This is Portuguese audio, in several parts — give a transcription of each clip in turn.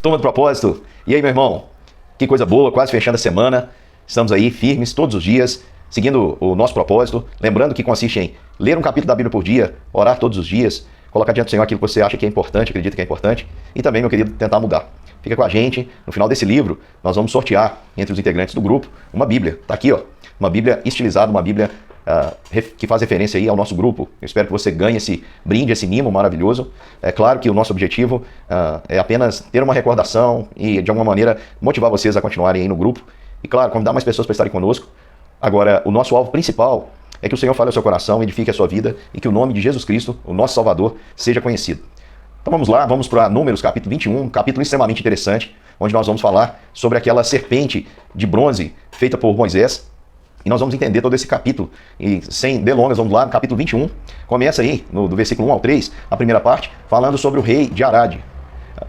Turma do Propósito, e aí meu irmão? Que coisa boa, quase fechando a semana. Estamos aí firmes todos os dias, seguindo o nosso propósito. Lembrando que consiste em ler um capítulo da Bíblia por dia, orar todos os dias, colocar diante do Senhor aquilo que você acha que é importante, acredita que é importante, e também, meu querido, tentar mudar. Fica com a gente, no final desse livro, nós vamos sortear entre os integrantes do grupo uma Bíblia. Tá aqui, ó, uma Bíblia estilizada, uma Bíblia que faz referência aí ao nosso grupo. Eu espero que você ganhe esse brinde, esse mimo maravilhoso. É claro que o nosso objetivo é apenas ter uma recordação e, de alguma maneira, motivar vocês a continuarem aí no grupo. E, claro, convidar mais pessoas para estarem conosco. Agora, o nosso alvo principal é que o Senhor fale ao seu coração, edifique a sua vida e que o nome de Jesus Cristo, o nosso Salvador, seja conhecido. Então vamos lá, vamos para Números, capítulo 21, um capítulo extremamente interessante, onde nós vamos falar sobre aquela serpente de bronze feita por Moisés. E nós vamos entender todo esse capítulo. E sem delongas, vamos lá no capítulo 21. Começa aí, do versículo 1 ao 3, a primeira parte, falando sobre o rei de Arad.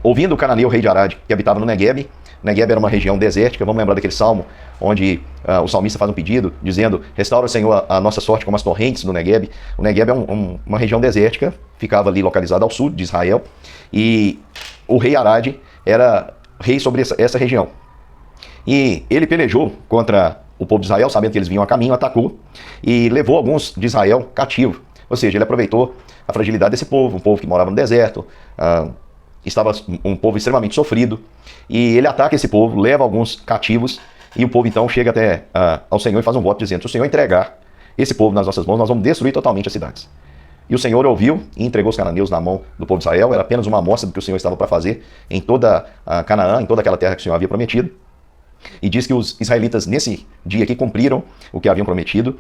Ouvindo o cananeu, rei de Arad, que habitava no Negueb. Negueb era uma região desértica. Vamos lembrar daquele salmo onde o salmista faz um pedido, dizendo: restaura, Senhor, a nossa sorte como as torrentes do Negueb. O Negueb é uma região desértica, ficava ali localizada ao sul de Israel. E o rei Arad era rei sobre essa região. E ele pelejou contra o povo de Israel, sabendo que eles vinham a caminho, atacou e levou alguns de Israel cativo. Ou seja, ele aproveitou a fragilidade desse povo, um povo que morava no deserto, estava um povo extremamente sofrido, e ele ataca esse povo, leva alguns cativos, e o povo então chega até ao Senhor e faz um voto dizendo: se o Senhor entregar esse povo nas nossas mãos, nós vamos destruir totalmente as cidades. E o Senhor ouviu e entregou os cananeus na mão do povo de Israel. Era apenas uma amostra do que o Senhor estava para fazer em toda a Canaã, em toda aquela terra que o Senhor havia prometido. E diz que os israelitas nesse dia aqui cumpriram o que haviam prometido,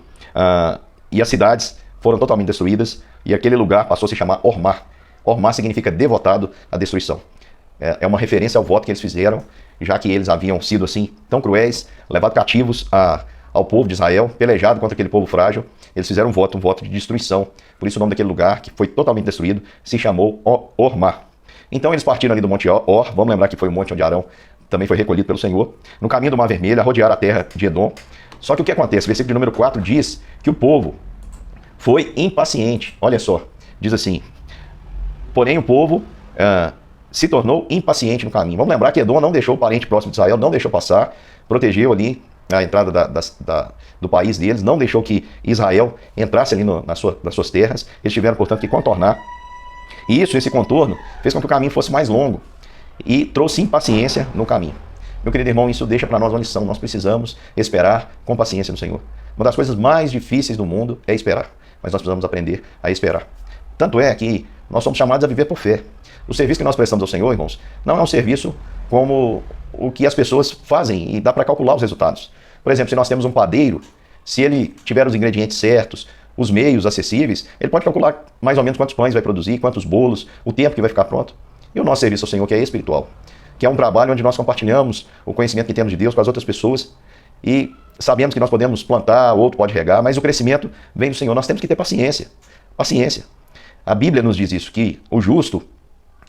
e as cidades foram totalmente destruídas, e aquele lugar passou a se chamar Ormá. Ormá significa devotado à destruição. É uma referência ao voto que eles fizeram, já que eles haviam sido assim tão cruéis, levados cativos ao povo de Israel, pelejado contra aquele povo frágil. Eles fizeram um voto de destruição. Por isso o nome daquele lugar, que foi totalmente destruído, se chamou Ormá. Então eles partiram ali do Monte Or, vamos lembrar que foi o monte onde Arão também foi recolhido pelo Senhor, no caminho do Mar Vermelho, a rodear a terra de Edom. Só que o que acontece? O versículo de número 4 diz que o povo foi impaciente. Olha só, diz assim: porém o povo se tornou impaciente no caminho. Vamos lembrar que Edom não deixou o parente próximo de Israel, não deixou passar, protegeu ali a entrada do país deles, não deixou que Israel entrasse ali nas suas terras. Eles tiveram, portanto, que contornar. E esse contorno fez com que o caminho fosse mais longo e trouxe impaciência no caminho. Meu querido irmão, isso deixa para nós uma lição. Nós precisamos esperar com paciência no Senhor. Uma das coisas mais difíceis do mundo é esperar, mas nós precisamos aprender a esperar. Tanto é que nós somos chamados a viver por fé. O serviço que nós prestamos ao Senhor, irmãos, não é um serviço como o que as pessoas fazem e dá para calcular os resultados. Por exemplo, se nós temos um padeiro, se ele tiver os ingredientes certos, os meios acessíveis, ele pode calcular mais ou menos quantos pães vai produzir, quantos bolos, o tempo que vai ficar pronto. E o nosso serviço ao Senhor, que é espiritual, que é um trabalho onde nós compartilhamos o conhecimento que temos de Deus com as outras pessoas e sabemos que nós podemos plantar, o outro pode regar, mas o crescimento vem do Senhor. Nós temos que ter paciência. Paciência. A Bíblia nos diz isso, que o justo,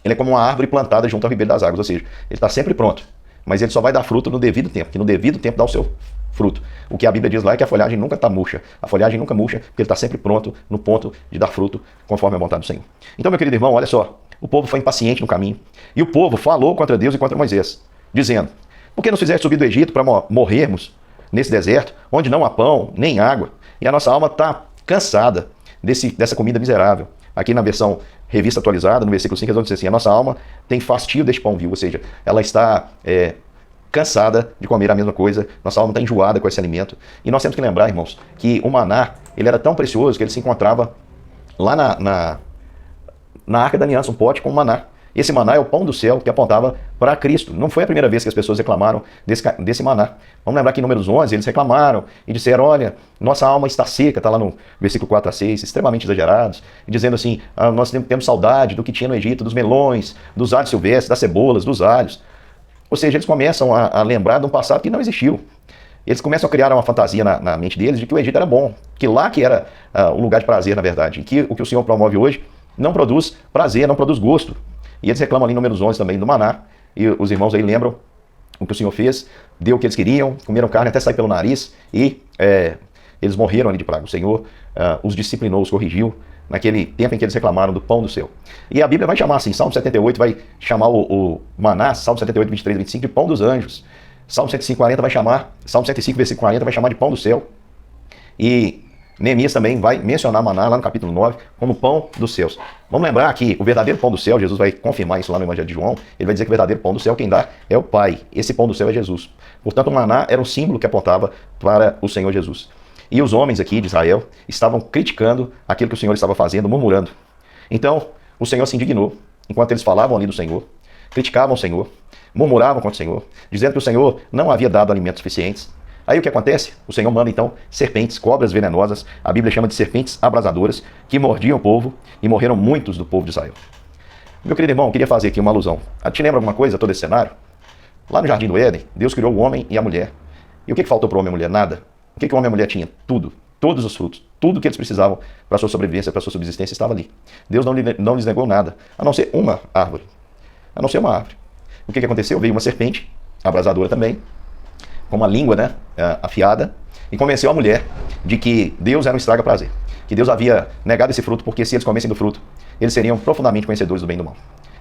ele é como uma árvore plantada junto ao ribeiro das águas, ou seja, ele está sempre pronto, mas ele só vai dar fruto no devido tempo, que no devido tempo dá o seu fruto. O que a Bíblia diz lá é que a folhagem nunca está murcha. A folhagem nunca murcha, porque ele está sempre pronto no ponto de dar fruto, conforme a vontade do Senhor. Então, meu querido irmão, olha só. O povo foi impaciente no caminho. E o povo falou contra Deus e contra Moisés, dizendo: por que nos fizeste subir do Egito para morrermos nesse deserto, onde não há pão, nem água? E a nossa alma está cansada dessa comida miserável. Aqui na versão revista atualizada, no versículo 5, diz assim: a nossa alma tem fastio deste pão vil. Ou seja, ela está cansada de comer a mesma coisa. Nossa alma está enjoada com esse alimento. E nós temos que lembrar, irmãos, que o maná, ele era tão precioso que ele se encontrava lá na Arca da Aliança, um pote com maná. Esse maná é o pão do céu que apontava para Cristo. Não foi a primeira vez que as pessoas reclamaram desse maná. Vamos lembrar que em Números 11 eles reclamaram e disseram: olha, nossa alma está seca, está lá no versículo 4 a 6, extremamente exagerados, e dizendo assim: nós temos saudade do que tinha no Egito, dos melões, dos alhos silvestres, das cebolas, dos alhos. Ou seja, eles começam a lembrar de um passado que não existiu. Eles começam a criar uma fantasia na mente deles de que o Egito era bom, que lá que era o lugar de prazer, na verdade, e que o que o Senhor promove hoje não produz prazer, não produz gosto. E eles reclamam ali em Números 11 também do maná, e os irmãos aí lembram o que o Senhor fez, deu o que eles queriam, comeram carne até sair pelo nariz, e eles morreram ali de praga. O Senhor os disciplinou, os corrigiu, naquele tempo em que eles reclamaram do pão do céu. E a Bíblia vai chamar assim, Salmo 78 vai chamar o maná, Salmo 78, 23, 25, de pão dos anjos. Salmo 105, 40 vai chamar, Salmo 105, versículo 40 vai chamar de pão do céu. E Neemias também vai mencionar maná lá no capítulo 9 como pão dos céus. Vamos lembrar que o verdadeiro pão do céu, Jesus vai confirmar isso lá no Evangelho de João, ele vai dizer que o verdadeiro pão do céu quem dá é o Pai. Esse pão do céu é Jesus. Portanto, o maná era um símbolo que apontava para o Senhor Jesus. E os homens aqui de Israel estavam criticando aquilo que o Senhor estava fazendo, murmurando. Então, o Senhor se indignou, enquanto eles falavam ali do Senhor, criticavam o Senhor, murmuravam contra o Senhor, dizendo que o Senhor não havia dado alimentos suficientes. Aí o que acontece? O Senhor manda então serpentes, cobras venenosas, a Bíblia chama de serpentes abrasadoras, que mordiam o povo e morreram muitos do povo de Israel. Meu querido irmão, eu queria fazer aqui uma alusão. Te lembra alguma coisa, todo esse cenário? Lá no Jardim do Éden, Deus criou o homem e a mulher. E o que faltou para o homem e a mulher? Nada. O que o homem e a mulher tinham? Tudo. Todos os frutos. Tudo que eles precisavam para a sua sobrevivência, para a sua subsistência estava ali. Deus não lhes negou nada, a não ser uma árvore. A não ser uma árvore. O que aconteceu? Veio uma serpente, abrasadora também, com uma língua, né, afiada, e convenceu a mulher de que Deus era um estraga-prazer, que Deus havia negado esse fruto porque se eles comessem do fruto, eles seriam profundamente conhecedores do bem e do mal.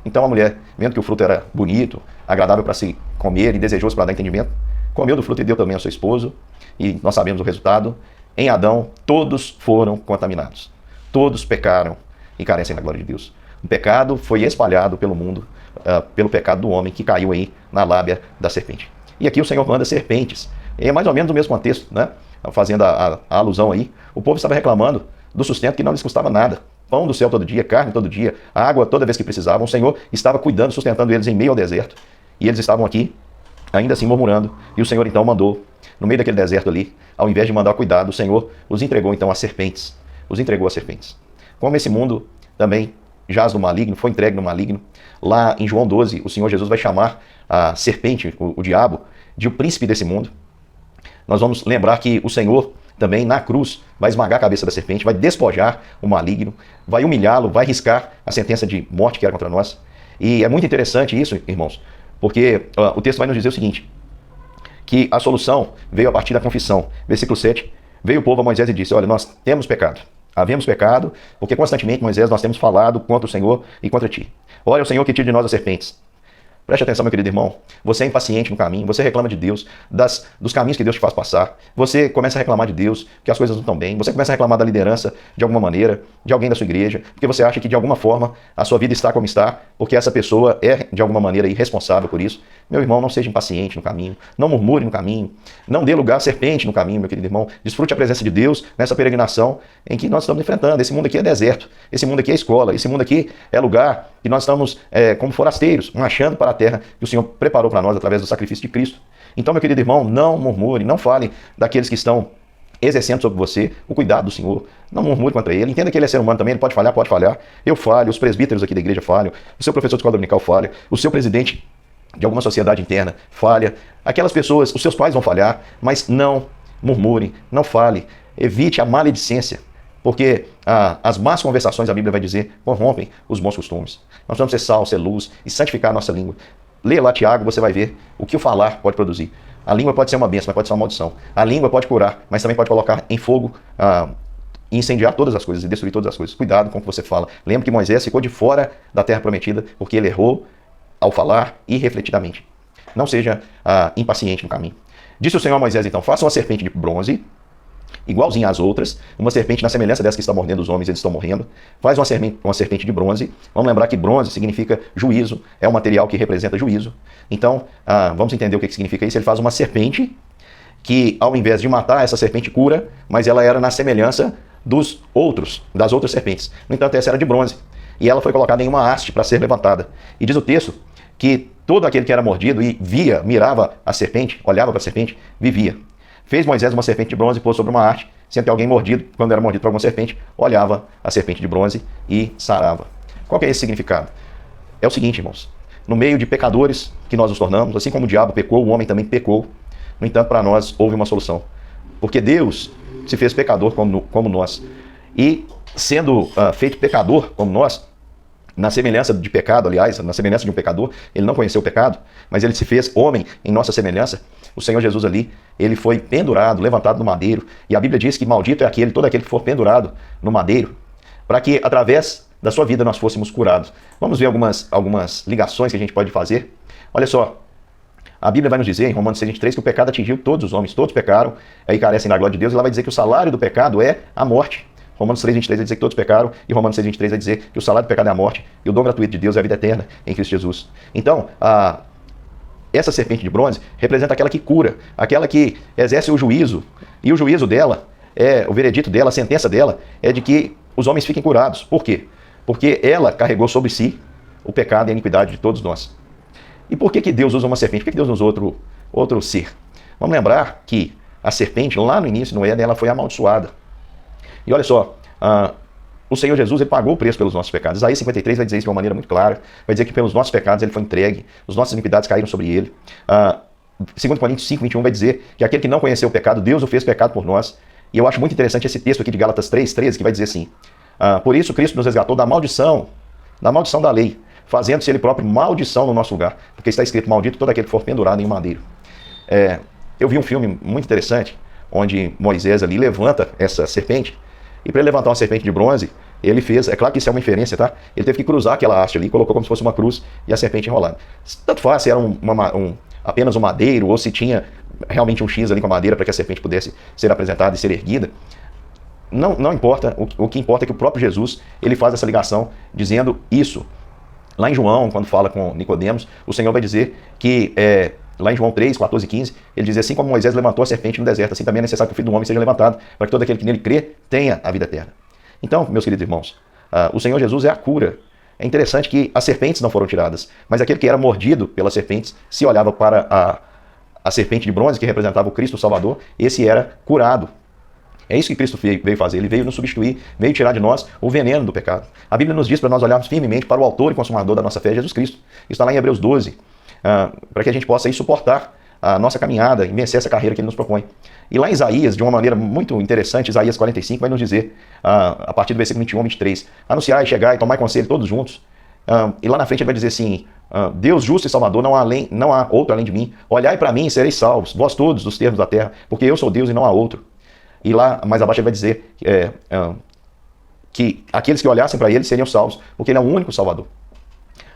Então a mulher, vendo que o fruto era bonito, agradável para se comer e desejoso para dar entendimento, comeu do fruto e deu também ao seu esposo, e nós sabemos o resultado. Em Adão, todos foram contaminados, todos pecaram e carecem da glória de Deus. O pecado foi espalhado pelo mundo, pelo pecado do homem que caiu aí na lábia da serpente. E aqui o Senhor manda serpentes. É mais ou menos o mesmo contexto, né? Fazendo a alusão aí. O povo estava reclamando do sustento que não lhes custava nada. Pão do céu todo dia, carne todo dia, água toda vez que precisavam. O Senhor estava cuidando, sustentando eles em meio ao deserto. E eles estavam aqui, ainda assim murmurando. E o Senhor então mandou, no meio daquele deserto ali, ao invés de mandar cuidado, o Senhor os entregou então às serpentes. Os entregou às serpentes. Como esse mundo também jaz no maligno, foi entregue no maligno, lá em João 12, o Senhor Jesus vai chamar a serpente, o diabo, de o príncipe desse mundo. Nós vamos lembrar que o Senhor também na cruz vai esmagar a cabeça da serpente, vai despojar o maligno, vai humilhá-lo, vai riscar a sentença de morte que era contra nós. E é muito interessante isso, irmãos, porque o texto vai nos dizer o seguinte, que a solução veio a partir da confissão. Versículo 7, veio o povo a Moisés e disse, olha, nós temos pecado. Havemos pecado, porque constantemente, Moisés, nós temos falado contra o Senhor e contra ti. Olha o Senhor que tira de nós as serpentes. Preste atenção, meu querido irmão. Você é impaciente no caminho, você reclama de Deus, dos caminhos que Deus te faz passar. Você começa a reclamar de Deus, que as coisas não estão bem. Você começa a reclamar da liderança de alguma maneira, de alguém da sua igreja, porque você acha que de alguma forma a sua vida está como está, porque essa pessoa é de alguma maneira irresponsável por isso. Meu irmão, não seja impaciente no caminho, não murmure no caminho, não dê lugar à serpente no caminho, meu querido irmão. Desfrute a presença de Deus nessa peregrinação em que nós estamos enfrentando. Esse mundo aqui é deserto, esse mundo aqui é escola, esse mundo aqui é lugar que nós estamos como forasteiros, marchando para a terra que o Senhor preparou para nós através do sacrifício de Cristo. Então, meu querido irmão, não murmure, não fale daqueles que estão exercendo sobre você o cuidado do Senhor. Não murmure contra ele. Entenda que ele é ser humano também, ele pode falhar, pode falhar. Eu falho, os presbíteros aqui da igreja falham, o seu professor de escola dominical falha, o seu presidente de alguma sociedade interna falha. Aquelas pessoas, os seus pais vão falhar, mas não murmure, não fale. Evite a maledicência, porque as más conversações, a Bíblia vai dizer, corrompem os bons costumes. Nós vamos ser sal, ser luz e santificar a nossa língua. Leia lá Tiago, você vai ver o que o falar pode produzir. A língua pode ser uma bênção, mas pode ser uma maldição. A língua pode curar, mas também pode colocar em fogo e incendiar todas as coisas e destruir todas as coisas. Cuidado com o que você fala. Lembre que Moisés ficou de fora da terra prometida porque ele errou ao falar irrefletidamente. Não seja impaciente no caminho. Disse o Senhor a Moisés, então, faça uma serpente de bronze, igualzinha às outras, uma serpente na semelhança dessa que está mordendo os homens, eles estão morrendo. Faz uma serpente de bronze. Vamos lembrar que bronze significa juízo, é um material que representa juízo. Então, vamos entender o que significa isso. Ele faz uma serpente que, ao invés de matar, essa serpente cura, mas ela era na semelhança das outras serpentes. No entanto, essa era de bronze. E ela foi colocada em uma haste para ser levantada. E diz o texto que todo aquele que era mordido e mirava a serpente, olhava para a serpente, vivia. Fez Moisés uma serpente de bronze e pôs sobre uma haste, sendo que alguém mordido, quando era mordido por alguma serpente, olhava a serpente de bronze e sarava. Qual que é esse significado? É o seguinte, irmãos, no meio de pecadores que nós nos tornamos, assim como o diabo pecou, o homem também pecou. No entanto, para nós houve uma solução. Porque Deus se fez pecador como nós. E sendo feito pecador como nós, na semelhança de pecado, aliás, na semelhança de um pecador, ele não conheceu o pecado, mas ele se fez homem em nossa semelhança. O Senhor Jesus ali, ele foi pendurado, levantado no madeiro, e a Bíblia diz que maldito é todo aquele que for pendurado no madeiro. para que através da sua vida nós fôssemos curados. Vamos ver algumas ligações que a gente pode fazer. Olha só, a Bíblia vai nos dizer em Romanos 6:23 que o pecado atingiu todos os homens, todos pecaram e carecem da glória de Deus. Ela vai dizer que o salário do pecado é a morte. Romanos 3:23 vai dizer que todos pecaram, e Romanos 6:23 vai dizer que o salário do pecado é a morte, e o dom gratuito de Deus é a vida eterna em Cristo Jesus. Então, essa serpente de bronze representa aquela que cura, aquela que exerce o juízo, e o juízo dela, o veredito dela, a sentença dela, é de que os homens fiquem curados. Por quê? Porque ela carregou sobre si o pecado e a iniquidade de todos nós. E por que Deus usa uma serpente? Por que Deus usa outro ser? Vamos lembrar que a serpente, lá no início, no Éden, ela foi amaldiçoada. E olha só, o Senhor Jesus, ele pagou o preço pelos nossos pecados. Isaías 53 vai dizer isso de uma maneira muito clara. Vai dizer que pelos nossos pecados ele foi entregue, as nossas iniquidades caíram sobre ele. 2 Coríntios 5:21 vai dizer que aquele que não conheceu o pecado, Deus o fez pecado por nós. E eu acho muito interessante esse texto aqui de Gálatas 3:13, que vai dizer assim: por isso Cristo nos resgatou da maldição da lei, fazendo-se ele próprio maldição no nosso lugar, porque está escrito: maldito todo aquele que for pendurado em um madeiro. Eu vi um filme muito interessante, onde Moisés ali levanta essa serpente, e para ele levantar uma serpente de bronze, ele fez, é claro que isso é uma inferência, tá? Ele teve que cruzar aquela haste ali, colocou como se fosse uma cruz e a serpente enrolada. Tanto faz se era apenas um madeiro, ou se tinha realmente um X ali com a madeira para que a serpente pudesse ser apresentada e ser erguida. Não importa, o que importa é que o próprio Jesus, ele faz essa ligação, dizendo isso. Lá em João, quando fala com Nicodemos, o Senhor vai dizer que, lá em João 3, 14 e 15, ele diz assim: como Moisés levantou a serpente no deserto, assim também é necessário que o Filho do Homem seja levantado, para que todo aquele que nele crê tenha a vida eterna. Então, meus queridos irmãos, o Senhor Jesus é a cura. É interessante que as serpentes não foram tiradas, mas aquele que era mordido pelas serpentes, se olhava para a serpente de bronze, que representava o Cristo Salvador, esse era curado. É isso que Cristo veio fazer. Ele veio nos substituir, veio tirar de nós o veneno do pecado. A Bíblia nos diz para nós olharmos firmemente para o autor e consumador da nossa fé, Jesus Cristo. Isso está lá em Hebreus 12, para que a gente possa aí suportar a nossa caminhada e vencer essa carreira que ele nos propõe. E lá em Isaías, de uma maneira muito interessante, Isaías 45 vai nos dizer, a partir do versículo 21 a 23, anunciai, chegai, tomai conselho todos juntos. E lá na frente ele vai dizer assim: Deus justo e salvador, não há outro além de mim. Olhai para mim e sereis salvos, vós todos dos termos da terra, porque eu sou Deus e não há outro. E lá mais abaixo ele vai dizer que aqueles que olhassem para ele seriam salvos, porque ele é o único salvador.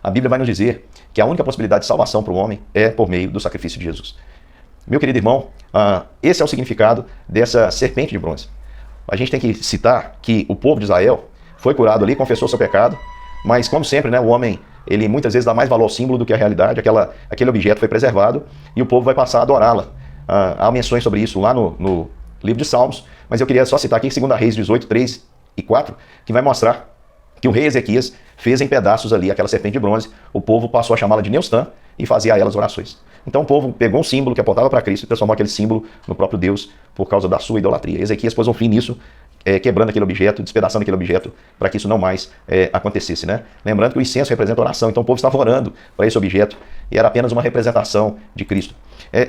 A Bíblia vai nos dizer que a única possibilidade de salvação para o homem é por meio do sacrifício de Jesus. Meu querido irmão, esse é o significado dessa serpente de bronze. A gente tem que citar que o povo de Israel foi curado ali, confessou seu pecado, mas como sempre, né, o homem, ele muitas vezes dá mais valor ao símbolo do que à realidade. Aquele objeto foi preservado e o povo vai passar a adorá-la. Há menções sobre isso lá no livro de Salmos, mas eu queria só citar aqui em 2 Reis 18, 3 e 4, que vai mostrar que o rei Ezequias fez em pedaços ali aquela serpente de bronze. O povo passou a chamá-la de Neustã e fazia a elas orações. Então o povo pegou um símbolo que apontava para Cristo e transformou aquele símbolo no próprio Deus por causa da sua idolatria. Ezequias pôs um fim nisso, quebrando aquele objeto, despedaçando aquele objeto, para que isso não mais acontecesse, né? Lembrando que o incenso representa oração, então o povo estava orando para esse objeto e era apenas uma representação de Cristo.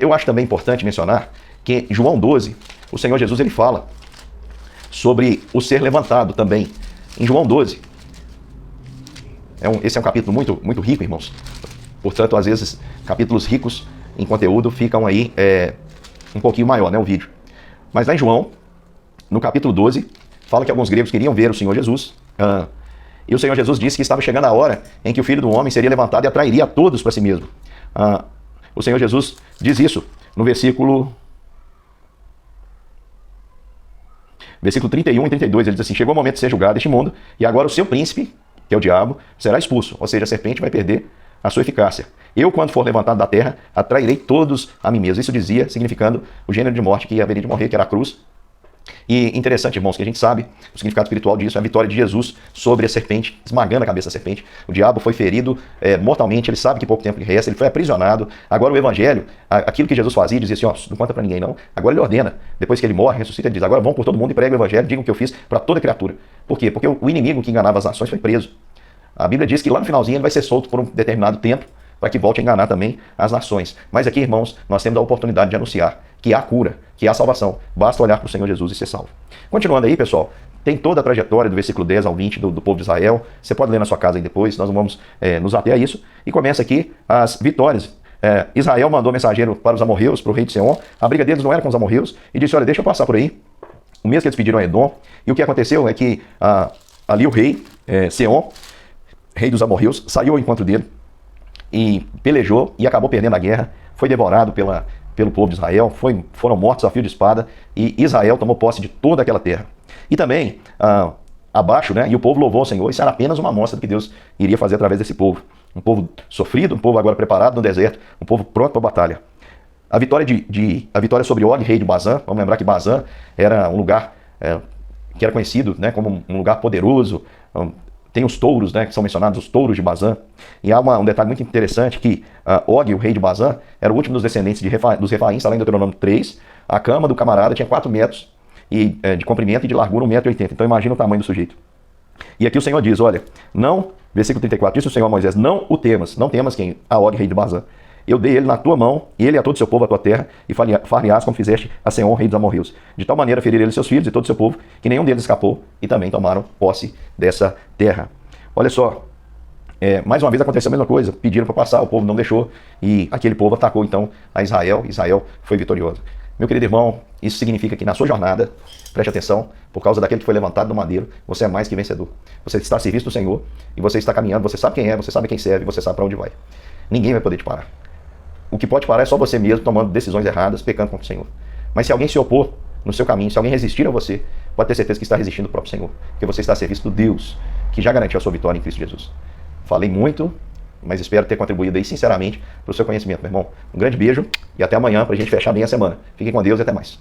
Eu acho também importante mencionar que em João 12, o Senhor Jesus ele fala sobre o ser levantado também. Em João 12, esse é um capítulo muito, muito rico, irmãos. Portanto, às vezes, capítulos ricos em conteúdo ficam aí um pouquinho maior, né, o vídeo. Mas lá em João, no capítulo 12, fala que alguns gregos queriam ver o Senhor Jesus. E o Senhor Jesus disse que estava chegando a hora em que o Filho do Homem seria levantado e atrairia a todos para si mesmo. O Senhor Jesus diz isso no versículo 31 e 32. Ele diz assim: chegou o momento de ser julgado este mundo, e agora o seu príncipe, que é o diabo, será expulso. Ou seja, a serpente vai perder a sua eficácia. Eu, quando for levantado da terra, atrairei todos a mim mesmo. Isso dizia, significando o gênero de morte que haveria de morrer, que era a cruz. E interessante, irmãos, que a gente sabe o significado espiritual disso, é a vitória de Jesus sobre a serpente, esmagando a cabeça da serpente. O diabo foi ferido mortalmente, ele sabe que pouco tempo lhe resta, ele foi aprisionado. Agora o evangelho, aquilo que Jesus fazia, dizia assim: ó, não conta para ninguém não. Agora ele ordena, depois que ele morre, ressuscita, ele diz: agora vão por todo mundo e pregue o evangelho, digam o que eu fiz para toda criatura. Por quê? Porque o inimigo que enganava as nações foi preso. A Bíblia diz que lá no finalzinho ele vai ser solto por um determinado tempo, para que volte a enganar também as nações. Mas aqui, irmãos, nós temos a oportunidade de anunciar que há cura, que há salvação. Basta olhar para o Senhor Jesus e ser salvo. Continuando aí, pessoal, tem toda a trajetória do versículo 10 ao 20 do povo de Israel. Você pode ler na sua casa aí depois, nós não vamos nos ater a isso. E começa aqui as vitórias. Israel mandou mensageiro para os amorreus, para o rei de Seom. A briga deles não era com os amorreus, e disse: olha, deixa eu passar por aí. O mesmo que eles pediram a Edom. E o que aconteceu é que ali o rei, Seom, rei dos amorreus, saiu ao encontro dele e pelejou e acabou perdendo a guerra, foi devorado pelo povo de Israel, foram mortos a fio de espada, e Israel tomou posse de toda aquela terra. E também, abaixo, né, e o povo louvou o Senhor. Isso era apenas uma amostra do que Deus iria fazer através desse povo. Um povo sofrido, um povo agora preparado no deserto, um povo pronto para a batalha. A vitória sobre Og, rei de Bazã. Vamos lembrar que Bazã era um lugar que era conhecido, né, como um lugar poderoso. Tem os touros, né, que são mencionados, os touros de Bazã. E há um detalhe muito interessante, que Og, o rei de Bazã, era o último dos descendentes dos Refaíns, está lá em Deuteronômio 3. A cama do camarada tinha 4 metros de comprimento e de largura 1,80 m. Então imagina o tamanho do sujeito. E aqui o Senhor diz, olha, não, versículo 34, disse o Senhor a Moisés, não o temas, não temas quem? A Og, rei de Bazã. Eu dei ele na tua mão, ele e a todo o seu povo, a tua terra, e far-lhe-ás como fizeste a Seom, rei dos amorreus. De tal maneira ferir ele seus filhos e todo o seu povo, que nenhum deles escapou, e também tomaram posse dessa terra. Olha só, mais uma vez aconteceu a mesma coisa, pediram para passar, o povo não deixou, e aquele povo atacou então a Israel, Israel foi vitorioso. Meu querido irmão, isso significa que na sua jornada, preste atenção, por causa daquele que foi levantado do madeiro, você é mais que vencedor. Você está a serviço do Senhor, e você está caminhando, você sabe quem é, você sabe quem serve, você sabe para onde vai. Ninguém vai poder te parar. O que pode parar é só você mesmo tomando decisões erradas, pecando contra o Senhor. Mas se alguém se opor no seu caminho, se alguém resistir a você, pode ter certeza que está resistindo ao próprio Senhor, porque você está a serviço do Deus que já garantiu a sua vitória em Cristo Jesus. Falei muito, mas espero ter contribuído aí sinceramente para o seu conhecimento, meu irmão. Um grande beijo e até amanhã para a gente fechar bem a semana. Fiquem com Deus e até mais.